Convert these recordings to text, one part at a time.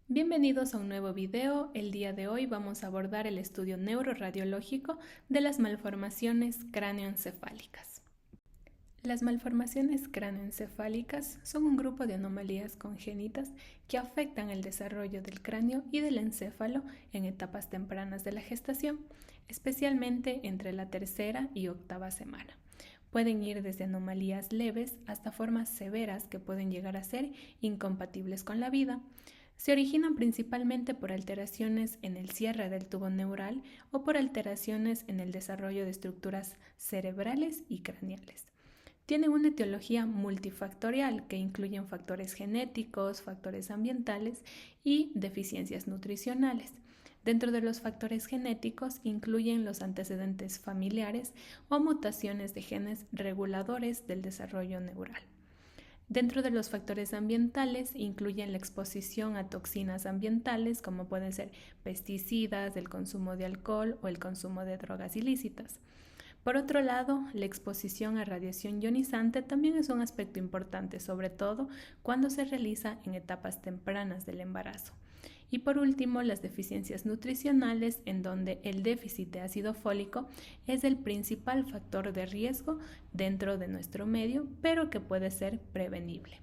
Bienvenidos a un nuevo video. El día de hoy vamos a abordar el estudio neuroradiológico de las malformaciones cráneoencefálicas. Las malformaciones cráneoencefálicas son un grupo de anomalías congénitas que afectan el desarrollo del cráneo y del encéfalo en etapas tempranas de la gestación, especialmente entre la tercera y octava semana. Pueden ir desde anomalías leves hasta formas severas que pueden llegar a ser incompatibles con la vida. Se originan principalmente por alteraciones en el cierre del tubo neural o por alteraciones en el desarrollo de estructuras cerebrales y craneales. Tienen una etiología multifactorial que incluyen factores genéticos, factores ambientales y deficiencias nutricionales. Dentro de los factores genéticos incluyen los antecedentes familiares o mutaciones de genes reguladores del desarrollo neural. Dentro de los factores ambientales incluyen la exposición a toxinas ambientales como pueden ser pesticidas, el consumo de alcohol o el consumo de drogas ilícitas. Por otro lado, la exposición a radiación ionizante también es un aspecto importante, sobre todo cuando se realiza en etapas tempranas del embarazo. Y por último, las deficiencias nutricionales, en donde el déficit de ácido fólico es el principal factor de riesgo dentro de nuestro medio, pero que puede ser prevenible.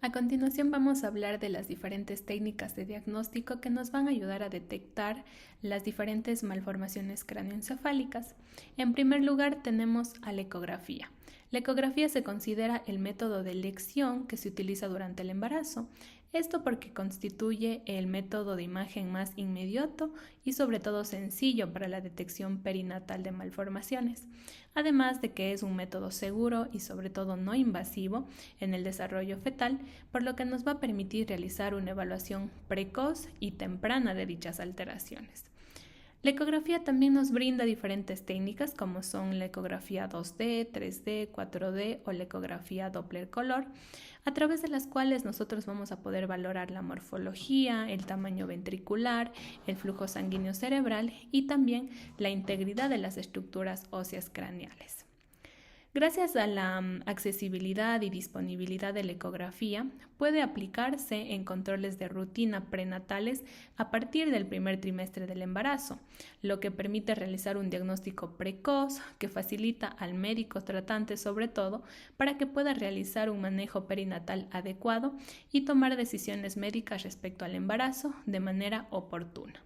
A continuación vamos a hablar de las diferentes técnicas de diagnóstico que nos van a ayudar a detectar las diferentes malformaciones cráneoencefálicas. En primer lugar tenemos a la ecografía. La ecografía se considera el método de elección que se utiliza durante el embarazo. Esto porque constituye el método de imagen más inmediato y sobre todo sencillo para la detección perinatal de malformaciones, además de que es un método seguro y sobre todo no invasivo en el desarrollo fetal, por lo que nos va a permitir realizar una evaluación precoz y temprana de dichas alteraciones. La ecografía también nos brinda diferentes técnicas como son la ecografía 2D, 3D, 4D o la ecografía Doppler color, a través de las cuales nosotros vamos a poder valorar la morfología, el tamaño ventricular, el flujo sanguíneo cerebral y también la integridad de las estructuras óseas craneales. Gracias a la accesibilidad y disponibilidad de la ecografía, puede aplicarse en controles de rutina prenatales a partir del primer trimestre del embarazo, lo que permite realizar un diagnóstico precoz que facilita al médico tratante sobre todo para que pueda realizar un manejo perinatal adecuado y tomar decisiones médicas respecto al embarazo de manera oportuna.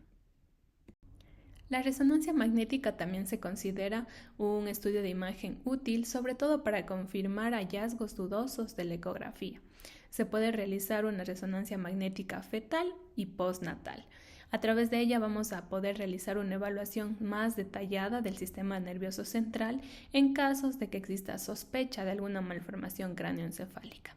La resonancia magnética también se considera un estudio de imagen útil, sobre todo para confirmar hallazgos dudosos de la ecografía. Se puede realizar una resonancia magnética fetal y postnatal. A través de ella vamos a poder realizar una evaluación más detallada del sistema nervioso central en casos de que exista sospecha de alguna malformación cráneoencefálica.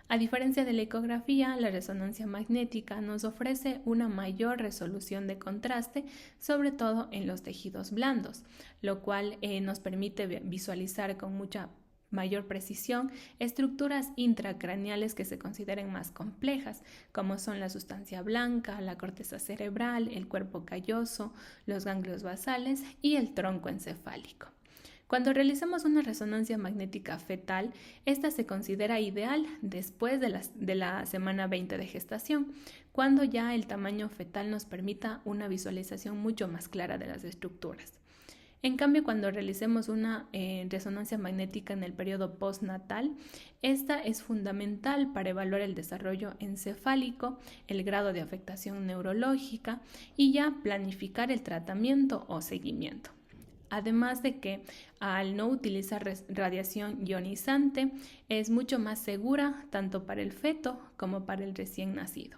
A diferencia de la ecografía, la resonancia magnética nos ofrece una mayor resolución de contraste, sobre todo en los tejidos blandos, lo cual nos permite visualizar con mucha mayor precisión estructuras intracraneales que se consideren más complejas, como son la sustancia blanca, la corteza cerebral, el cuerpo calloso, los ganglios basales y el tronco encefálico. Cuando realizamos una resonancia magnética fetal, esta se considera ideal después de la semana 20 de gestación, cuando ya el tamaño fetal nos permita una visualización mucho más clara de las estructuras. En cambio, cuando realicemos una resonancia magnética en el periodo postnatal, esta es fundamental para evaluar el desarrollo encefálico, el grado de afectación neurológica y ya planificar el tratamiento o seguimiento. Además de que al no utilizar radiación ionizante es mucho más segura tanto para el feto como para el recién nacido.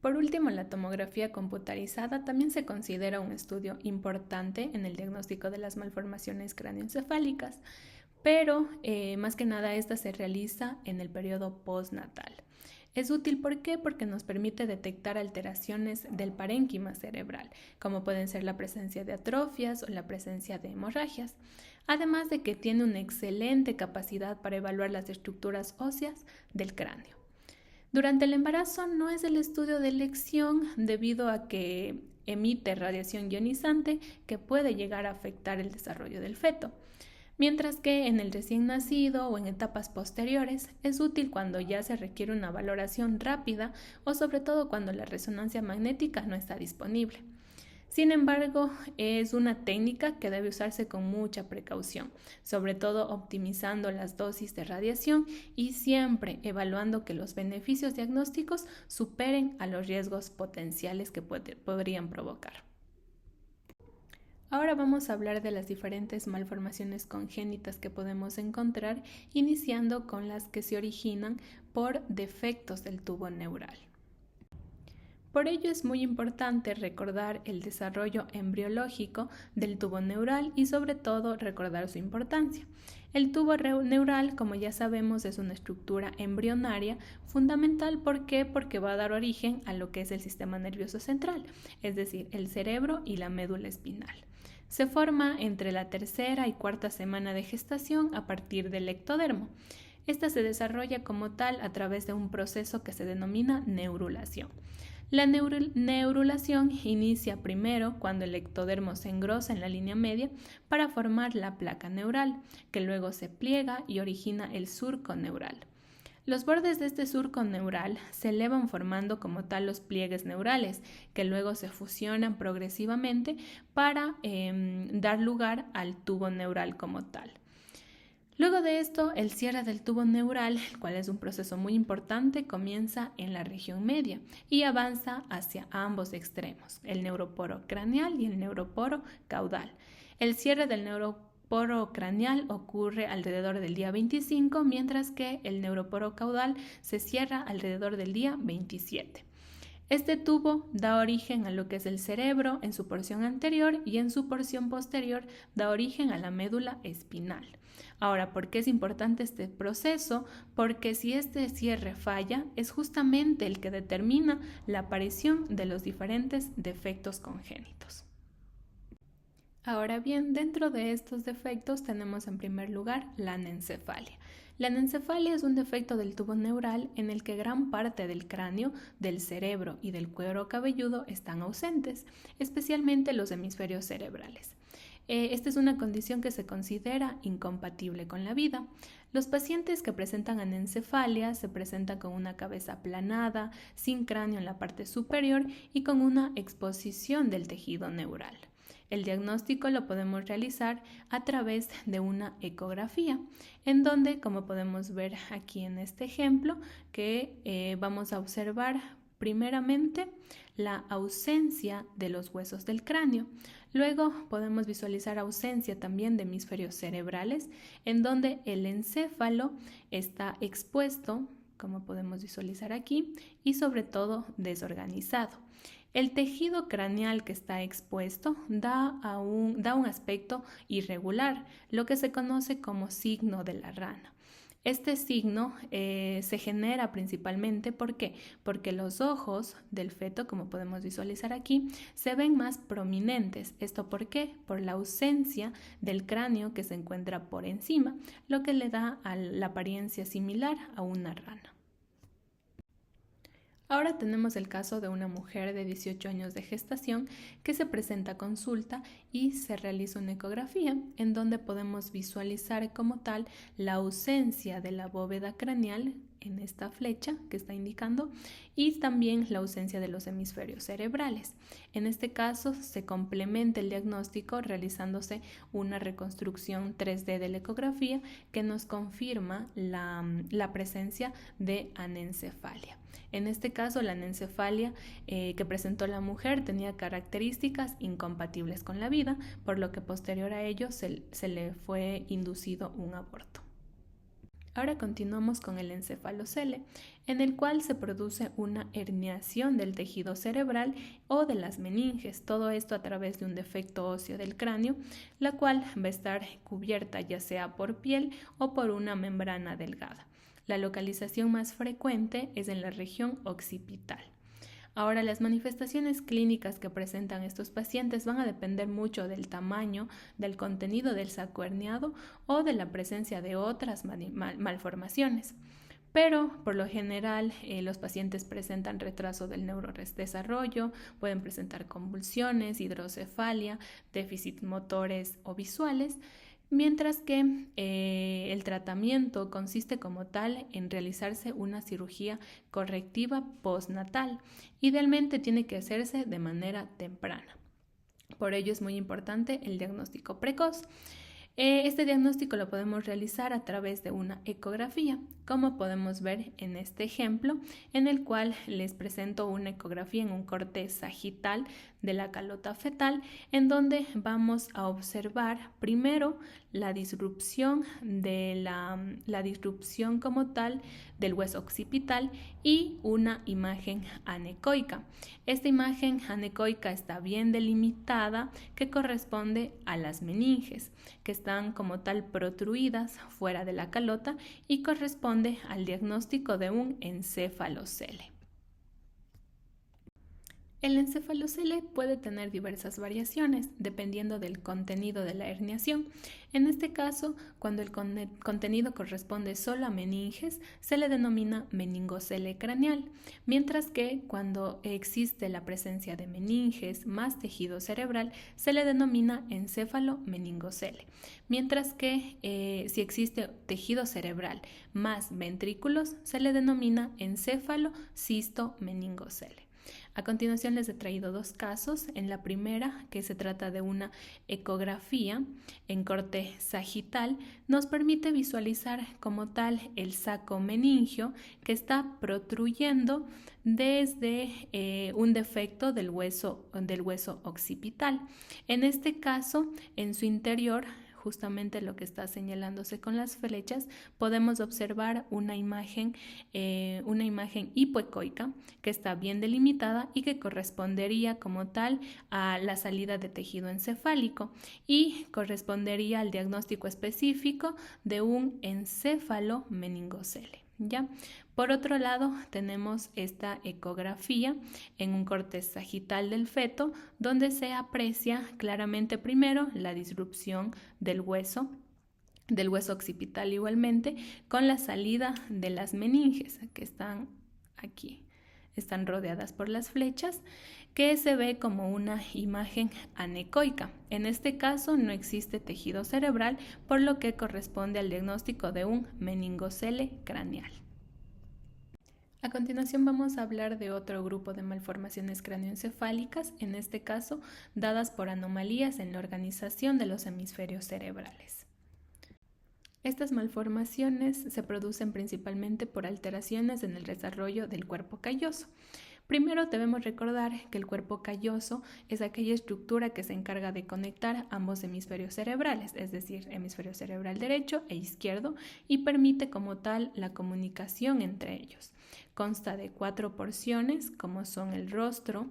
Por último, la tomografía computarizada también se considera un estudio importante en el diagnóstico de las malformaciones cráneoencefálicas, pero más que nada esta se realiza en el periodo postnatal. Es útil, ¿por qué? Porque nos permite detectar alteraciones del parénquima cerebral, como pueden ser la presencia de atrofias o la presencia de hemorragias, además de que tiene una excelente capacidad para evaluar las estructuras óseas del cráneo. Durante el embarazo no es el estudio de elección debido a que emite radiación ionizante que puede llegar a afectar el desarrollo del feto. mientras que en el recién nacido o en etapas posteriores es útil cuando ya se requiere una valoración rápida o sobre todo cuando la resonancia magnética no está disponible. Sin embargo, es una técnica que debe usarse con mucha precaución, sobre todo optimizando las dosis de radiación y siempre evaluando que los beneficios diagnósticos superen a los riesgos potenciales que podrían provocar. Ahora vamos a hablar de las diferentes malformaciones congénitas que podemos encontrar, iniciando con las que se originan por defectos del tubo neural. Por ello es muy importante recordar el desarrollo embriológico del tubo neural y sobre todo recordar su importancia. El tubo neural, como ya sabemos, es una estructura embrionaria fundamental. ¿Por qué? Porque va a dar origen a lo que es el sistema nervioso central, es decir, el cerebro y la médula espinal. Se forma entre la tercera y cuarta semana de gestación a partir del ectodermo. Esta se desarrolla como tal a través de un proceso que se denomina neurulación. La neurulación inicia primero cuando el ectodermo se engrosa en la línea media para formar la placa neural, que luego se pliega y origina el surco neural. Los bordes de este surco neural se elevan formando como tal los pliegues neurales, que luego se fusionan progresivamente para dar lugar al tubo neural como tal. Luego de esto, el cierre del tubo neural, el cual es un proceso muy importante, comienza en la región media y avanza hacia ambos extremos, el neuroporo craneal y el neuroporo caudal. El cierre del neuroporo craneal ocurre alrededor del día 25, mientras que el neuroporo caudal se cierra alrededor del día 27. Este tubo da origen a lo que es el cerebro en su porción anterior y en su porción posterior da origen a la médula espinal. Ahora, ¿por qué es importante este proceso? Porque si este cierre falla, es justamente el que determina la aparición de los diferentes defectos congénitos. Ahora bien, dentro de estos defectos tenemos en primer lugar la anencefalia. La anencefalia es un defecto del tubo neural en el que gran parte del cráneo, del cerebro y del cuero cabelludo están ausentes, especialmente los hemisferios cerebrales. Esta es una condición que se considera incompatible con la vida. Los pacientes que presentan anencefalia se presentan con una cabeza aplanada, sin cráneo en la parte superior y con una exposición del tejido neural. El diagnóstico lo podemos realizar a través de una ecografía, en donde, como podemos ver aquí en este ejemplo, que vamos a observar primeramente la ausencia de los huesos del cráneo. Luego podemos visualizar ausencia también de hemisferios cerebrales, en donde el encéfalo está expuesto, como podemos visualizar aquí, y sobre todo desorganizado. El tejido craneal que está expuesto da un aspecto irregular, lo que se conoce como signo de la rana. Este signo se genera principalmente, ¿por qué? Porque los ojos del feto, como podemos visualizar aquí, se ven más prominentes. ¿Esto por qué? Por la ausencia del cráneo que se encuentra por encima, lo que le da la apariencia similar a una rana. Ahora tenemos el caso de una mujer de 18 años de gestación que se presenta a consulta y se realiza una ecografía en donde podemos visualizar como tal la ausencia de la bóveda craneal en esta flecha que está indicando y también la ausencia de los hemisferios cerebrales. En este caso se complementa el diagnóstico realizándose una reconstrucción 3D de la ecografía que nos confirma la presencia de anencefalia. En este caso, la anencefalia que presentó la mujer tenía características incompatibles con la vida, por lo que posterior a ello se le fue inducido un aborto. Ahora continuamos con el encefalocele, en el cual se produce una herniación del tejido cerebral o de las meninges, todo esto a través de un defecto óseo del cráneo, la cual va a estar cubierta ya sea por piel o por una membrana delgada. La localización más frecuente es en la región occipital. Ahora, las manifestaciones clínicas que presentan estos pacientes van a depender mucho del tamaño, del contenido del saco herniado o de la presencia de otras malformaciones. Pero, por lo general, los pacientes presentan retraso del neurodesarrollo, pueden presentar convulsiones, hidrocefalia, déficit motores o visuales, mientras que el tratamiento consiste como tal en realizarse una cirugía correctiva postnatal. Idealmente tiene que hacerse de manera temprana. Por ello es muy importante el diagnóstico precoz. Este diagnóstico lo podemos realizar a través de una ecografía, como podemos ver en este ejemplo, en el cual les presento una ecografía en un corte sagital de la calota fetal, en donde vamos a observar primero la disrupción la disrupción como tal del hueso occipital y una imagen anecoica. Esta imagen anecoica está bien delimitada, que corresponde a las meninges, que están como tal protruidas fuera de la calota y corresponde al diagnóstico de un encéfalocele. El encéfalocele puede tener diversas variaciones dependiendo del contenido de la herniación. En este caso, cuando el contenido corresponde solo a meninges, se le denomina meningocele craneal, mientras que cuando existe la presencia de meninges más tejido cerebral, se le denomina encéfalo-meningocele, mientras que si existe tejido cerebral más ventrículos, se le denomina encéfalo-cisto-meningocele. A continuación les he traído dos casos. En la primera, que se trata de una ecografía en corte sagital, nos permite visualizar como tal el saco meningio que está protruyendo desde un defecto del hueso occipital. En este caso, en su interior, justamente lo que está señalándose con las flechas, podemos observar una imagen hipoecoica que está bien delimitada y que correspondería como tal a la salida de tejido encefálico y correspondería al diagnóstico específico de un encéfalo meningocele. ¿Ya? Por otro lado, tenemos esta ecografía en un corte sagital del feto, donde se aprecia claramente primero la disrupción del hueso occipital igualmente, con la salida de las meninges que están aquí, están rodeadas por las flechas, que se ve como una imagen anecoica. En este caso no existe tejido cerebral, por lo que corresponde al diagnóstico de un meningocele craneal. A continuación vamos a hablar de otro grupo de malformaciones cráneoencefálicas, en este caso dadas por anomalías en la organización de los hemisferios cerebrales. Estas malformaciones se producen principalmente por alteraciones en el desarrollo del cuerpo calloso. Primero debemos recordar que el cuerpo calloso es aquella estructura que se encarga de conectar ambos hemisferios cerebrales, es decir, hemisferio cerebral derecho e izquierdo, y permite como tal la comunicación entre ellos. Consta de 4 porciones, como son el rostro,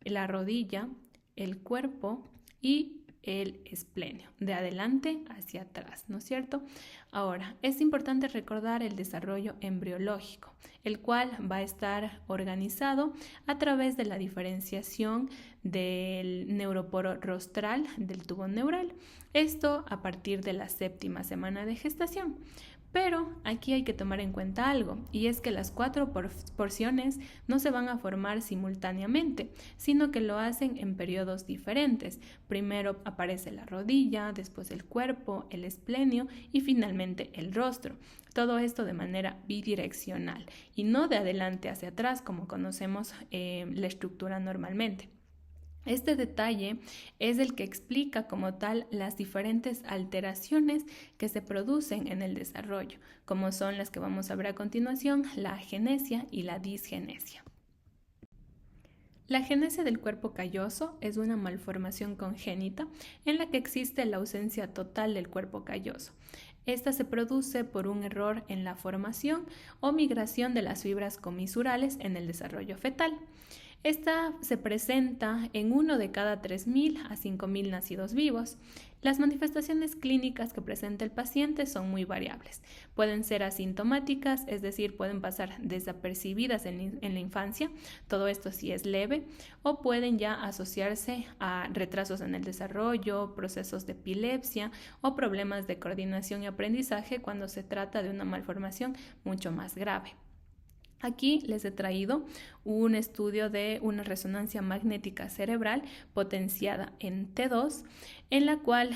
la rodilla, el cuerpo y el esplenio, de adelante hacia atrás, ¿no es cierto? Ahora, es importante recordar el desarrollo embriológico, el cual va a estar organizado a través de la diferenciación del neuroporo rostral del tubo neural, esto a partir de la 7ª semana de gestación. Pero aquí hay que tomar en cuenta algo, y es que las 4 porciones no se van a formar simultáneamente, sino que lo hacen en periodos diferentes. Primero aparece la rodilla, después el cuerpo, el esplenio y finalmente el rostro. Todo esto de manera bidireccional y no de adelante hacia atrás como conocemos la estructura normalmente. Este detalle es el que explica como tal las diferentes alteraciones que se producen en el desarrollo, como son las que vamos a ver a continuación, la agenesia y la disgenesia. La agenesia del cuerpo calloso es una malformación congénita en la que existe la ausencia total del cuerpo calloso. Esta se produce por un error en la formación o migración de las fibras comisurales en el desarrollo fetal. Esta se presenta en 1 de cada 3.000 a 5.000 nacidos vivos. Las manifestaciones clínicas que presenta el paciente son muy variables. Pueden ser asintomáticas, es decir, pueden pasar desapercibidas en la infancia, todo esto sí es leve, o pueden ya asociarse a retrasos en el desarrollo, procesos de epilepsia o problemas de coordinación y aprendizaje cuando se trata de una malformación mucho más grave. Aquí les he traído un estudio de una resonancia magnética cerebral potenciada en T2, en la cual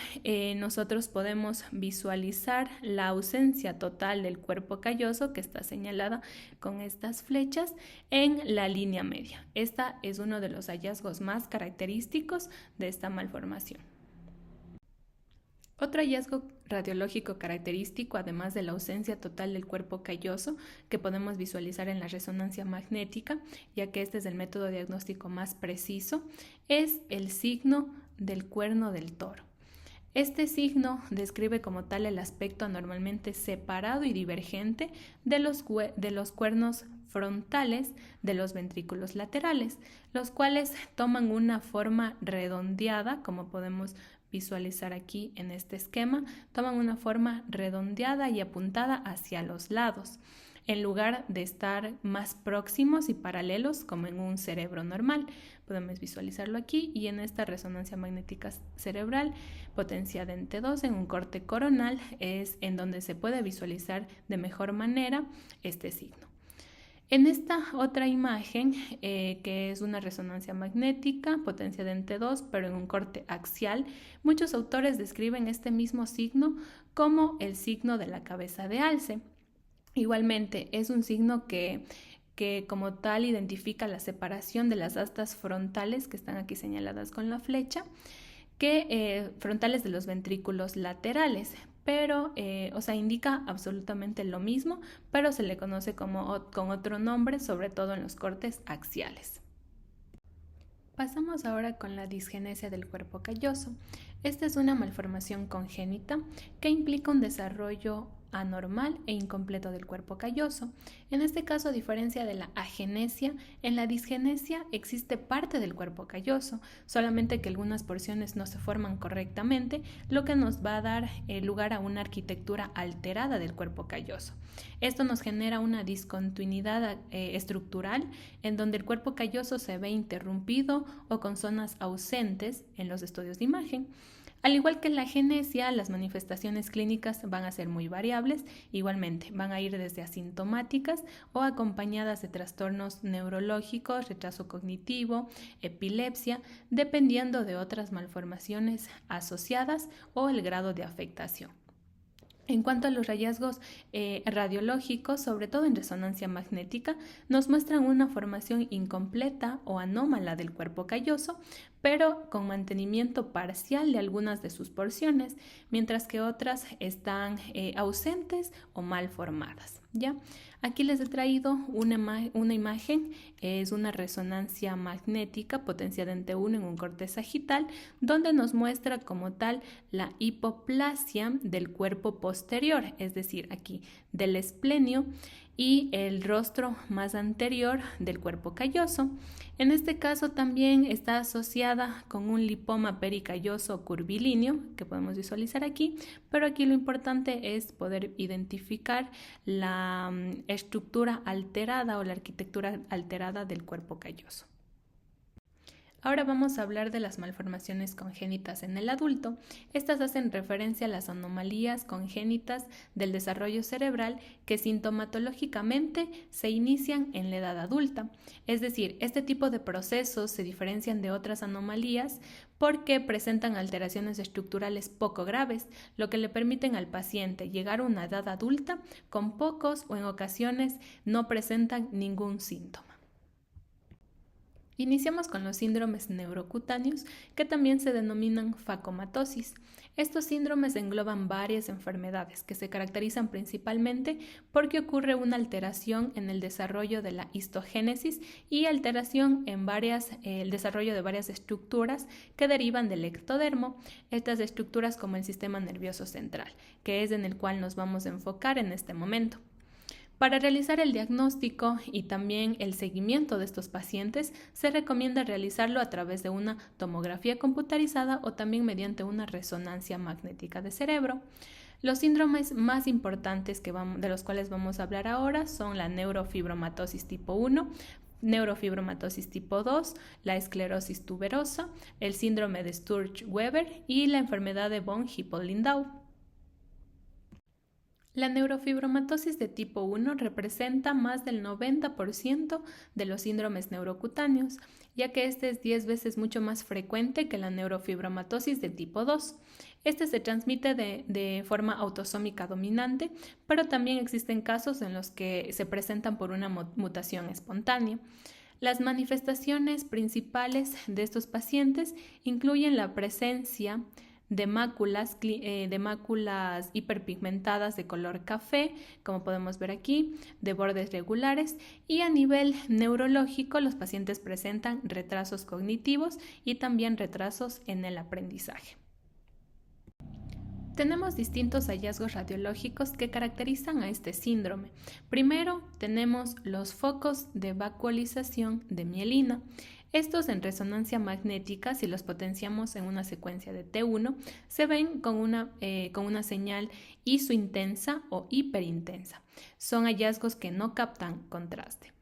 nosotros podemos visualizar la ausencia total del cuerpo calloso, que está señalada con estas flechas, en la línea media. Esta es uno de los hallazgos más característicos de esta malformación. Otro hallazgo radiológico característico, además de la ausencia total del cuerpo calloso, que podemos visualizar en la resonancia magnética, ya que este es el método diagnóstico más preciso, es el signo del cuerno del toro. Este signo describe como tal el aspecto anormalmente separado y divergente de los cuernos frontales de los ventrículos laterales, los cuales toman una forma redondeada, como podemos visualizar aquí en este esquema, toman una forma redondeada y apuntada hacia los lados, en lugar de estar más próximos y paralelos como en un cerebro normal. Podemos visualizarlo aquí y en esta resonancia magnética cerebral potenciada en T2 en un corte coronal es en donde se puede visualizar de mejor manera este signo. En esta otra imagen, que es una resonancia magnética potenciada en T2, pero en un corte axial, muchos autores describen este mismo signo como el signo de la cabeza de alce. Igualmente, es un signo que como tal identifica la separación de las astas frontales, que están aquí señaladas con la flecha, frontales de los ventrículos laterales, pero, indica absolutamente lo mismo, pero se le conoce con otro nombre, sobre todo en los cortes axiales. Pasamos ahora con la disgenesia del cuerpo calloso. Esta es una malformación congénita que implica un desarrollo anormal e incompleto del cuerpo calloso. En este caso, a diferencia de la agenesia, en la disgenesia existe parte del cuerpo calloso, solamente que algunas porciones no se forman correctamente, lo que nos va a dar lugar a una arquitectura alterada del cuerpo calloso. Esto nos genera una discontinuidad estructural en donde el cuerpo calloso se ve interrumpido o con zonas ausentes en los estudios de imagen. Al igual que en la agenesia, las manifestaciones clínicas van a ser muy variables, igualmente van a ir desde asintomáticas o acompañadas de trastornos neurológicos, retraso cognitivo, epilepsia, dependiendo de otras malformaciones asociadas o el grado de afectación. En cuanto a los hallazgos radiológicos, sobre todo en resonancia magnética, nos muestran una formación incompleta o anómala del cuerpo calloso, pero con mantenimiento parcial de algunas de sus porciones, mientras que otras están ausentes o mal formadas. ¿Ya? Aquí les he traído una imagen, es una resonancia magnética potenciada en T1 en un corte sagital, donde nos muestra como tal la hipoplasia del cuerpo posterior, es decir, aquí del esplenio y el rostro más anterior del cuerpo calloso. En este caso también está asociada con un lipoma pericalloso curvilíneo que podemos visualizar aquí, pero aquí lo importante es poder identificar la estructura alterada o la arquitectura alterada del cuerpo calloso. Ahora vamos a hablar de las malformaciones congénitas en el adulto. Estas hacen referencia a las anomalías congénitas del desarrollo cerebral que sintomatológicamente se inician en la edad adulta. Es decir, este tipo de procesos se diferencian de otras anomalías porque presentan alteraciones estructurales poco graves, lo que le permiten al paciente llegar a una edad adulta con pocos o en ocasiones no presentan ningún síntoma. Iniciamos con los síndromes neurocutáneos, que también se denominan facomatosis. Estos síndromes engloban varias enfermedades que se caracterizan principalmente porque ocurre una alteración en el desarrollo de la histogénesis y alteración en el desarrollo de varias estructuras que derivan del ectodermo, estas estructuras como el sistema nervioso central, que es en el cual nos vamos a enfocar en este momento. Para realizar el diagnóstico y también el seguimiento de estos pacientes, se recomienda realizarlo a través de una tomografía computarizada o también mediante una resonancia magnética de cerebro. Los síndromes más importantes de los cuales vamos a hablar ahora son la neurofibromatosis tipo 1, neurofibromatosis tipo 2, la esclerosis tuberosa, el síndrome de Sturge-Weber y la enfermedad de von Hippel-Lindau. La neurofibromatosis de tipo 1 representa más del 90% de los síndromes neurocutáneos, ya que este es 10 veces mucho más frecuente que la neurofibromatosis de tipo 2. Este se transmite de forma autosómica dominante, pero también existen casos en los que se presentan por una mutación espontánea. Las manifestaciones principales de estos pacientes incluyen la presencia de máculas hiperpigmentadas de color café, como podemos ver aquí, de bordes regulares, y a nivel neurológico los pacientes presentan retrasos cognitivos y también retrasos en el aprendizaje. Tenemos distintos hallazgos radiológicos que caracterizan a este síndrome. Primero, tenemos los focos de vacuolización de mielina. Estos en resonancia magnética, si los potenciamos en una secuencia de T1, se ven con una señal isointensa o hiperintensa. Son hallazgos que no captan contraste.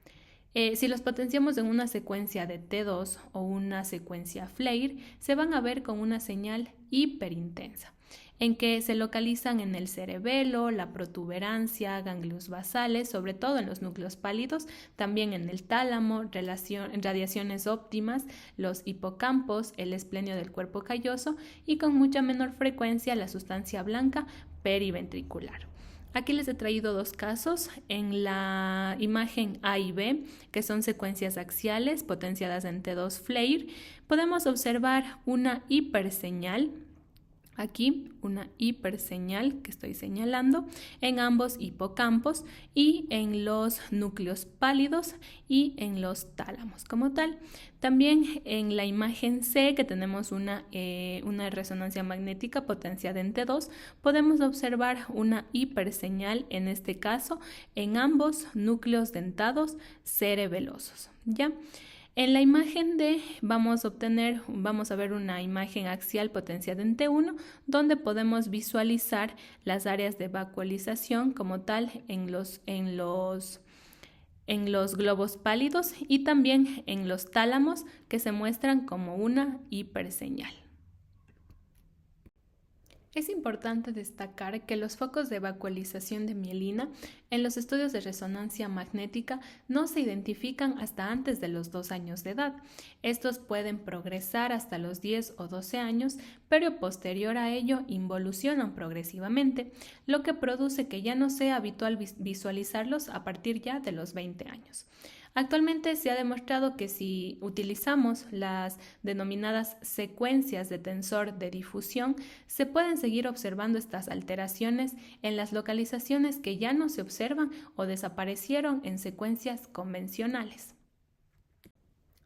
Si los potenciamos en una secuencia de T2 o una secuencia FLAIR, se van a ver con una señal hiperintensa, en que se localizan en el cerebelo, la protuberancia, ganglios basales, sobre todo en los núcleos pálidos, también en el tálamo, radiaciones óptimas, los hipocampos, el esplenio del cuerpo calloso y con mucha menor frecuencia la sustancia blanca periventricular. Aquí les he traído dos casos en la imagen A y B, que son secuencias axiales potenciadas en T2 FLAIR. Podemos observar una hiperseñal. Aquí una hiperseñal que estoy señalando en ambos hipocampos y en los núcleos pálidos y en los tálamos como tal. También en la imagen C, que tenemos una resonancia magnética potenciada en T2, podemos observar una hiperseñal, en este caso, en ambos núcleos dentados cerebelosos, ¿ya? En la imagen D vamos a ver una imagen axial potenciada en T1, donde podemos visualizar las áreas de vacuolización como tal en los globos pálidos y también en los tálamos, que se muestran como una hiperseñal. Es importante destacar que los focos de vacuolización de mielina en los estudios de resonancia magnética no se identifican hasta antes de los 2 años de edad. Estos pueden progresar hasta los 10 o 12 años, pero posterior a ello involucionan progresivamente, lo que produce que ya no sea habitual visualizarlos a partir ya de los 20 años. Actualmente se ha demostrado que si utilizamos las denominadas secuencias de tensor de difusión, se pueden seguir observando estas alteraciones en las localizaciones que ya no se observan o desaparecieron en secuencias convencionales.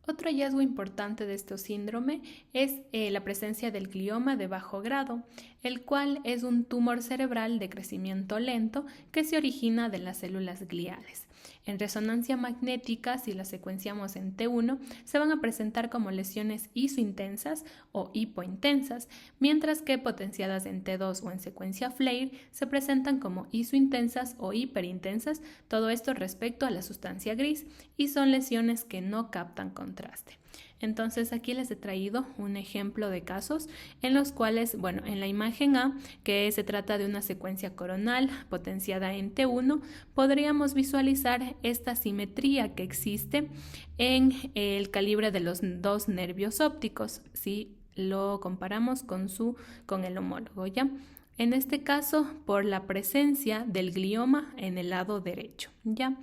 Otro hallazgo importante de este síndrome es la presencia del glioma de bajo grado, el cual es un tumor cerebral de crecimiento lento que se origina de las células gliales. En resonancia magnética, si las secuenciamos en T1, se van a presentar como lesiones isointensas o hipointensas, mientras que potenciadas en T2 o en secuencia FLAIR se presentan como isointensas o hiperintensas, todo esto respecto a la sustancia gris, y son lesiones que no captan contraste. Entonces aquí les he traído un ejemplo de casos en los cuales, en la imagen A, que se trata de una secuencia coronal potenciada en T1, podríamos visualizar esta simetría que existe en el calibre de los dos nervios ópticos, si lo comparamos con el homólogo, ¿ya? En este caso, por la presencia del glioma en el lado derecho, ¿ya?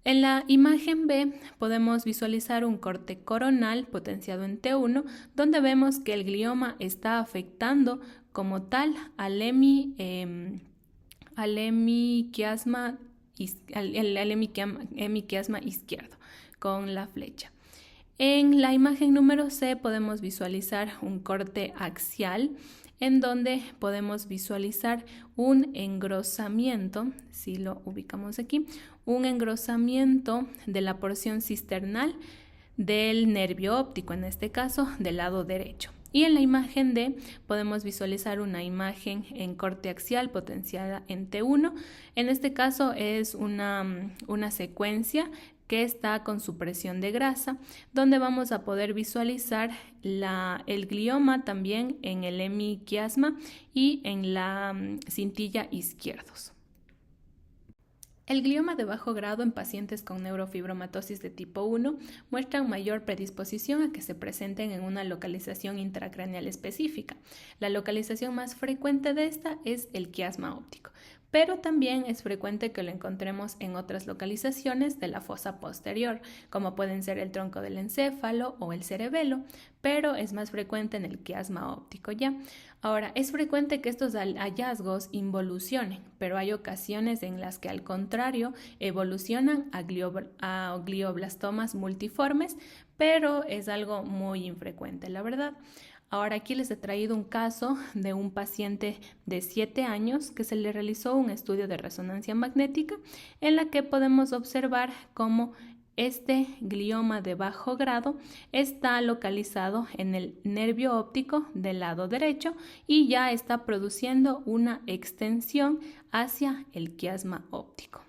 En la imagen B podemos visualizar un corte coronal potenciado en T1, donde vemos que el glioma está afectando como tal al hemiquiasma izquierdo con la flecha. En la imagen número C podemos visualizar un corte axial, en donde podemos visualizar un engrosamiento, si lo ubicamos aquí, un engrosamiento de la porción cisternal del nervio óptico, en este caso del lado derecho. Y en la imagen D podemos visualizar una imagen en corte axial potenciada en T1. En este caso es una secuencia que está con supresión de grasa, donde vamos a poder visualizar el glioma también en el hemiquiasma y en la cintilla izquierdos. El glioma de bajo grado en pacientes con neurofibromatosis de tipo 1 muestran mayor predisposición a que se presenten en una localización intracraneal específica. La localización más frecuente de esta es el quiasma óptico, pero también es frecuente que lo encontremos en otras localizaciones de la fosa posterior, como pueden ser el tronco del encéfalo o el cerebelo, pero es más frecuente en el quiasma óptico ya. Ahora, es frecuente que estos hallazgos involucionen, pero hay ocasiones en las que al contrario evolucionan a glioblastomas multiformes, pero es algo muy infrecuente, la verdad. Ahora aquí les he traído un caso de un paciente de 7 años que se le realizó un estudio de resonancia magnética en la que podemos observar cómo este glioma de bajo grado está localizado en el nervio óptico del lado derecho y ya está produciendo una extensión hacia el quiasma óptico.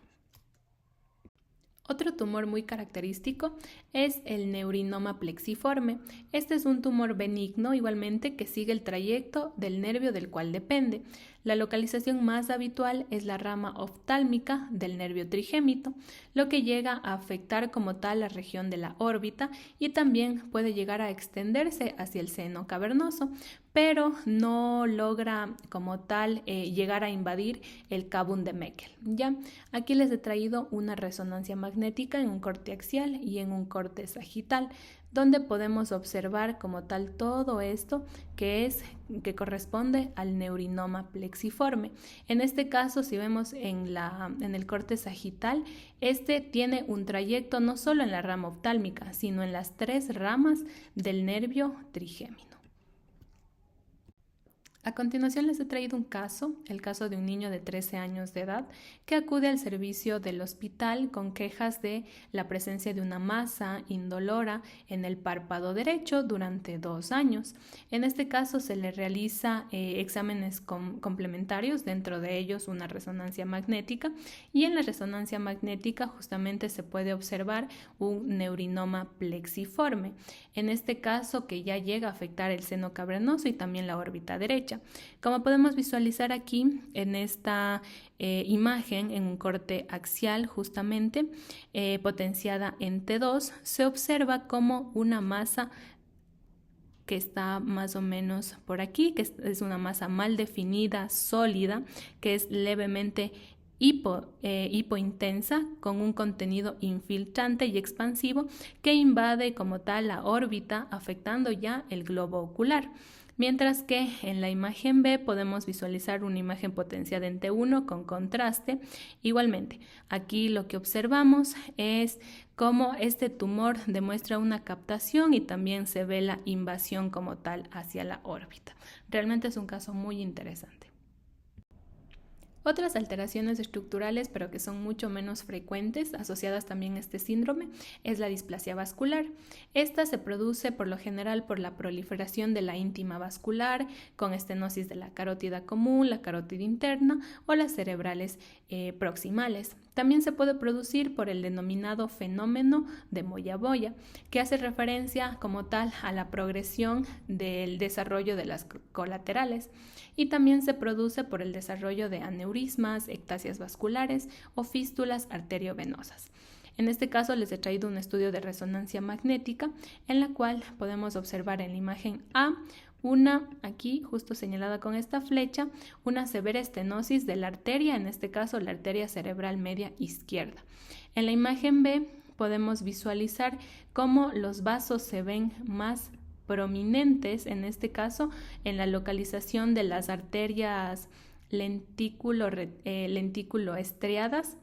Otro tumor muy característico es el neurinoma plexiforme. Este es un tumor benigno igualmente que sigue el trayecto del nervio del cual depende. La localización más habitual es la rama oftálmica del nervio trigémino, lo que llega a afectar como tal la región de la órbita y también puede llegar a extenderse hacia el seno cavernoso, pero no logra como tal llegar a invadir el cavum de Meckel. ¿Ya? Aquí les he traído una resonancia magnética en un corte axial y en un corte sagital, donde podemos observar como tal todo esto que corresponde al neurinoma plexiforme. En este caso, si vemos en el corte sagital, este tiene un trayecto no solo en la rama oftálmica, sino en las 3 ramas del nervio trigémino. A continuación les he traído un caso, el caso de un niño de 13 años de edad que acude al servicio del hospital con quejas de la presencia de una masa indolora en el párpado derecho durante 2 años. En este caso se le realiza exámenes complementarios, dentro de ellos una resonancia magnética, y en la resonancia magnética justamente se puede observar un neurinoma plexiforme, en este caso que ya llega a afectar el seno cavernoso y también la órbita derecha. Como podemos visualizar aquí en esta imagen, en un corte axial justamente potenciada en T2, se observa como una masa que está más o menos por aquí, que es una masa mal definida, sólida, que es levemente hipointensa, con un contenido infiltrante y expansivo que invade como tal la órbita, afectando ya el globo ocular. Mientras que en la imagen B podemos visualizar una imagen potenciada en T1 con contraste. Igualmente, aquí lo que observamos es cómo este tumor demuestra una captación y también se ve la invasión como tal hacia la órbita. Realmente es un caso muy interesante. Otras alteraciones estructurales, pero que son mucho menos frecuentes, asociadas también a este síndrome, es la displasia vascular. Esta se produce por lo general por la proliferación de la íntima vascular, con estenosis de la carótida común, la carótida interna o las cerebrales proximales. También se puede producir por el denominado fenómeno de Moyaboya, que hace referencia como tal a la progresión del desarrollo de las colaterales, y también se produce por el desarrollo de aneurismas, ectasias vasculares o fístulas arteriovenosas. En este caso les he traído un estudio de resonancia magnética en la cual podemos observar en la imagen A aquí justo señalada con esta flecha, una severa estenosis de la arteria, en este caso la arteria cerebral media izquierda. En la imagen B podemos visualizar cómo los vasos se ven más prominentes, en este caso en la localización de las arterias lentículo estriadas,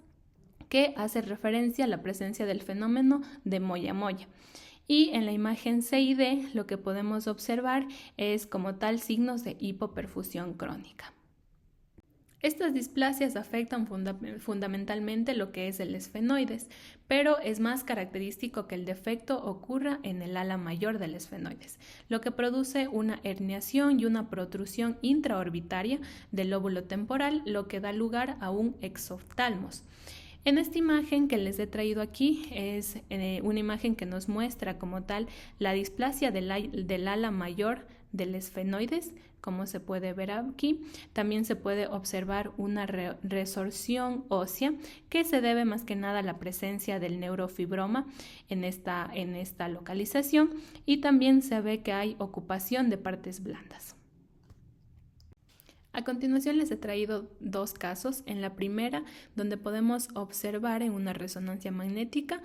que hace referencia a la presencia del fenómeno de Moya-Moya. Y en la imagen C y D lo que podemos observar es como tal signos de hipoperfusión crónica. Estas displasias afectan fundamentalmente lo que es el esfenoides, pero es más característico que el defecto ocurra en el ala mayor del esfenoides, lo que produce una herniación y una protrusión intraorbitaria del lóbulo temporal, lo que da lugar a un exoftalmos. En esta imagen que les he traído aquí es una imagen que nos muestra como tal la displasia del ala mayor del esfenoides, como se puede ver aquí. También se puede observar una resorción ósea que se debe más que nada a la presencia del neurofibroma en esta localización, y también se ve que hay ocupación de partes blandas. A continuación les he traído dos casos. En la primera, donde podemos observar en una resonancia magnética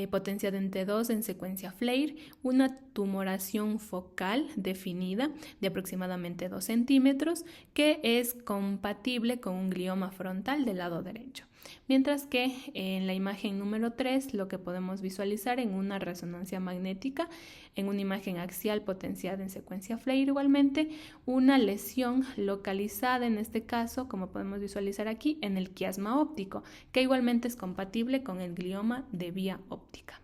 potencia de T2 en secuencia FLAIR, una tumoración focal definida de aproximadamente 2 centímetros que es compatible con un glioma frontal del lado derecho. Mientras que en la imagen número 3 lo que podemos visualizar en una resonancia magnética, en una imagen axial potenciada en secuencia FLAIR igualmente, una lesión localizada en este caso, como podemos visualizar aquí, en el quiasma óptico, que igualmente es compatible con el glioma de vía óptica.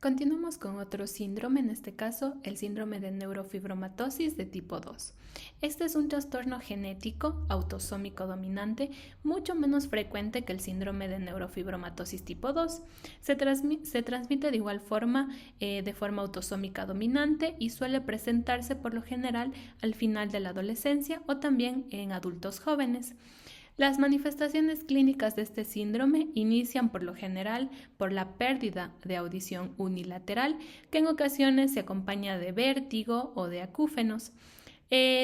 Continuamos con otro síndrome, en este caso el síndrome de neurofibromatosis de tipo 2. Este es un trastorno genético autosómico dominante mucho menos frecuente que el síndrome de neurofibromatosis tipo 2. Se transmite de igual forma de forma autosómica dominante y suele presentarse por lo general al final de la adolescencia o también en adultos jóvenes. Las manifestaciones clínicas de este síndrome inician por lo general por la pérdida de audición unilateral, que en ocasiones se acompaña de vértigo o de acúfenos.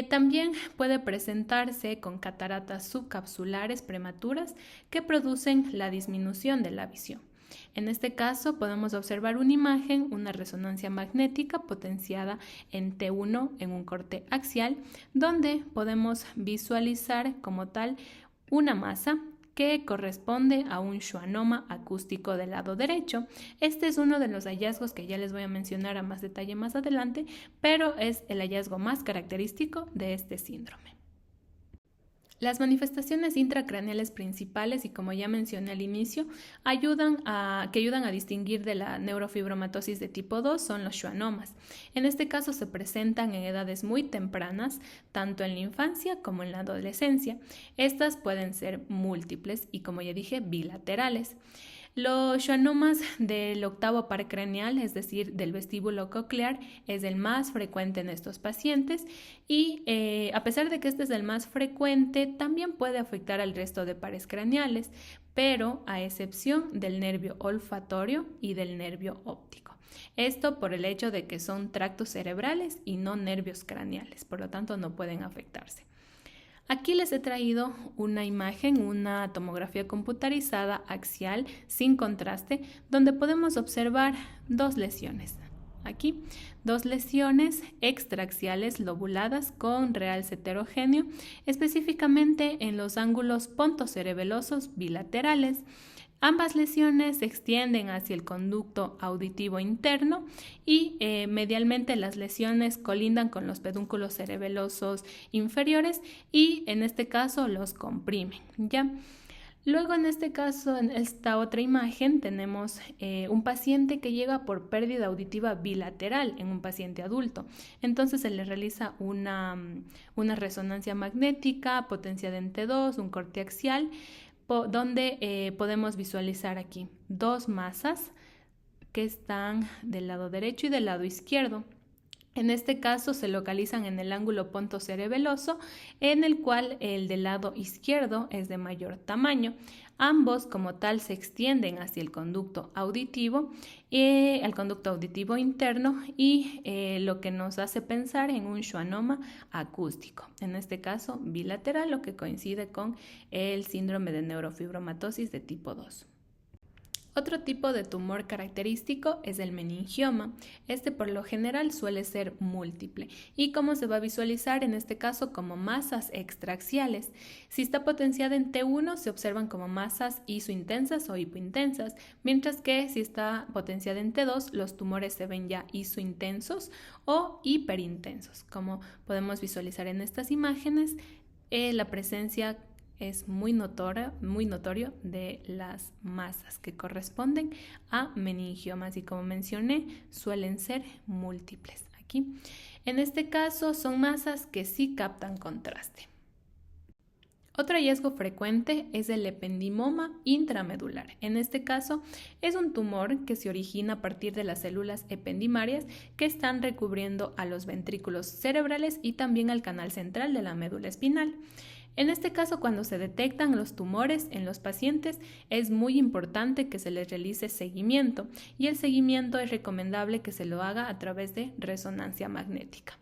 También puede presentarse con cataratas subcapsulares prematuras que producen la disminución de la visión. En este caso podemos observar una imagen, una resonancia magnética potenciada en T1 en un corte axial, donde podemos visualizar como tal una masa que corresponde a un schwannoma acústico del lado derecho. Este es uno de los hallazgos que ya les voy a mencionar a más detalle más adelante, pero es el hallazgo más característico de este síndrome. Las manifestaciones intracraneales principales, y como ya mencioné al inicio, ayudan a distinguir de la neurofibromatosis de tipo 2 son los schwannomas. En este caso se presentan en edades muy tempranas, tanto en la infancia como en la adolescencia. Estas pueden ser múltiples y, como ya dije, bilaterales. Los schwannomas del octavo par craneal, es decir, del vestíbulo coclear, es el más frecuente en estos pacientes y a pesar de que este es el más frecuente, también puede afectar al resto de pares craneales, pero a excepción del nervio olfatorio y del nervio óptico. Esto por el hecho de que son tractos cerebrales y no nervios craneales, por lo tanto no pueden afectarse. Aquí les he traído una imagen, una tomografía computarizada axial sin contraste, donde podemos observar dos lesiones. Aquí, dos lesiones extraaxiales lobuladas con realce heterogéneo, específicamente en los ángulos pontocerebelosos bilaterales. Ambas lesiones se extienden hacia el conducto auditivo interno y medialmente las lesiones colindan con los pedúnculos cerebelosos inferiores y en este caso los comprimen, ¿ya? Luego en este caso, en esta otra imagen, tenemos un paciente que llega por pérdida auditiva bilateral en un paciente adulto. Entonces se le realiza una resonancia magnética, potencia de T2, un corte axial, donde podemos visualizar aquí dos masas que están del lado derecho y del lado izquierdo. En este caso se localizan en el ángulo pontocerebeloso, en el cual el del lado izquierdo es de mayor tamaño. Ambos como tal se extienden hacia el conducto auditivo, el conducto auditivo interno y lo que nos hace pensar en un schwannoma acústico, en este caso bilateral, lo que coincide con el síndrome de neurofibromatosis de tipo 2. Otro tipo de tumor característico es el meningioma. Este por lo general suele ser múltiple y como se va a visualizar en este caso como masas extraaxiales. Si está potenciada en T1 se observan como masas isointensas o hipointensas, mientras que si está potenciada en T2 los tumores se ven ya isointensos o hiperintensos. Como podemos visualizar en estas imágenes, la presencia es muy notorio de las masas que corresponden a meningiomas y como mencioné suelen ser múltiples. Aquí en este caso son masas que sí captan contraste. Otro hallazgo frecuente es el ependimoma intramedular. En este caso, es un tumor que se origina a partir de las células ependimarias que están recubriendo a los ventrículos cerebrales y también al canal central de la médula espinal. En este caso, cuando se detectan los tumores en los pacientes, es muy importante que se les realice seguimiento y el seguimiento es recomendable que se lo haga a través de resonancia magnética.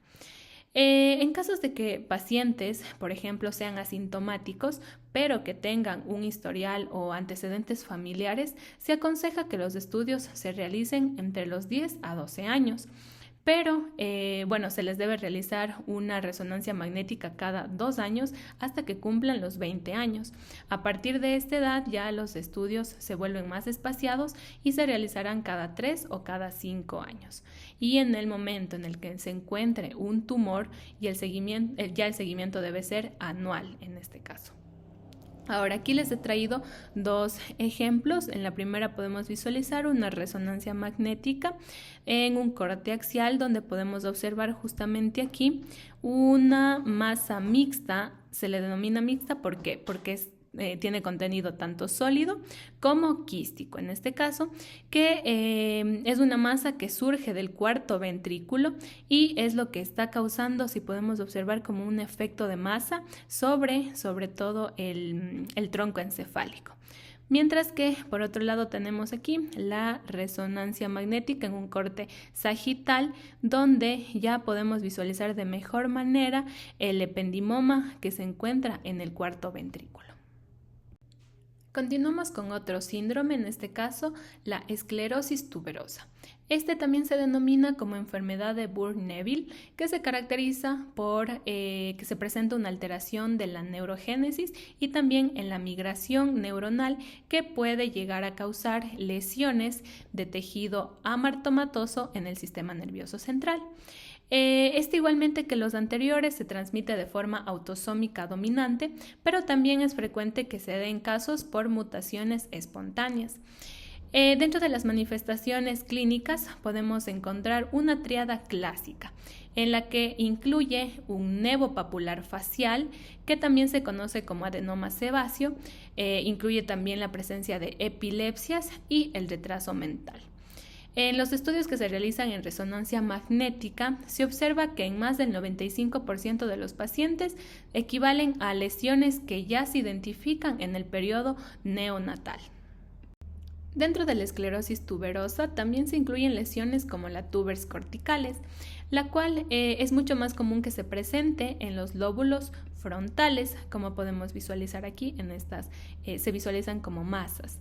En casos de que pacientes, por ejemplo, sean asintomáticos, pero que tengan un historial o antecedentes familiares, se aconseja que los estudios se realicen entre los 10 a 12 años. Pero, se les debe realizar una resonancia magnética cada 2 años hasta que cumplan los 20 años. A partir de esta edad ya los estudios se vuelven más espaciados y se realizarán cada 3 o cada 5 años. Y en el momento en el que se encuentre un tumor y el seguimiento debe ser anual en este caso. Ahora aquí les he traído dos ejemplos. En la primera podemos visualizar una resonancia magnética en un corte axial donde podemos observar justamente aquí una masa mixta. Se le denomina mixta ¿por qué? Porque tiene contenido tanto sólido como quístico, en este caso, que es una masa que surge del cuarto ventrículo y es lo que está causando, si podemos observar, como un efecto de masa sobre todo el tronco encefálico. Mientras que, por otro lado, tenemos aquí la resonancia magnética en un corte sagital, donde ya podemos visualizar de mejor manera el ependimoma que se encuentra en el cuarto ventrículo. Continuamos con otro síndrome, en este caso la esclerosis tuberosa. Este también se denomina como enfermedad de Burke-Neville, que se caracteriza por que se presenta una alteración de la neurogénesis y también en la migración neuronal que puede llegar a causar lesiones de tejido amartomatoso en el sistema nervioso central. Igualmente que los anteriores se transmite de forma autosómica dominante, pero también es frecuente que se den casos por mutaciones espontáneas. Dentro de las manifestaciones clínicas podemos encontrar una tríada clásica, en la que incluye un nevo papular facial, que también se conoce como adenoma sebáceo, incluye también la presencia de epilepsias y el retraso mental. En los estudios que se realizan en resonancia magnética, se observa que en más del 95% de los pacientes equivalen a lesiones que ya se identifican en el periodo neonatal. Dentro de la esclerosis tuberosa también se incluyen lesiones como la tubers corticales, la cual es mucho más común que se presente en los lóbulos frontales, como podemos visualizar aquí, se visualizan como masas.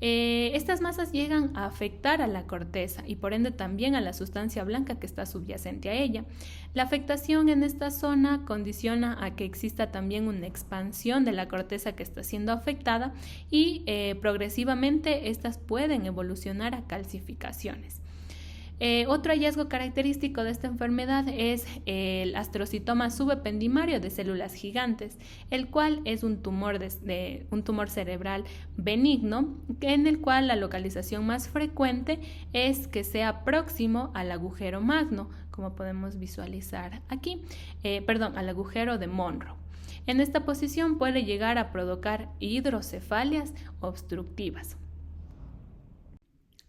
Estas masas llegan a afectar a la corteza y por ende también a la sustancia blanca que está subyacente a ella. La afectación en esta zona condiciona a que exista también una expansión de la corteza que está siendo afectada y progresivamente estas pueden evolucionar a calcificaciones. Otro hallazgo característico de esta enfermedad es el astrocitoma subependimario de células gigantes, el cual es un tumor cerebral benigno, en el cual la localización más frecuente es que sea próximo al agujero magno, como podemos visualizar aquí, al agujero de Monro. En esta posición puede llegar a provocar hidrocefalias obstructivas.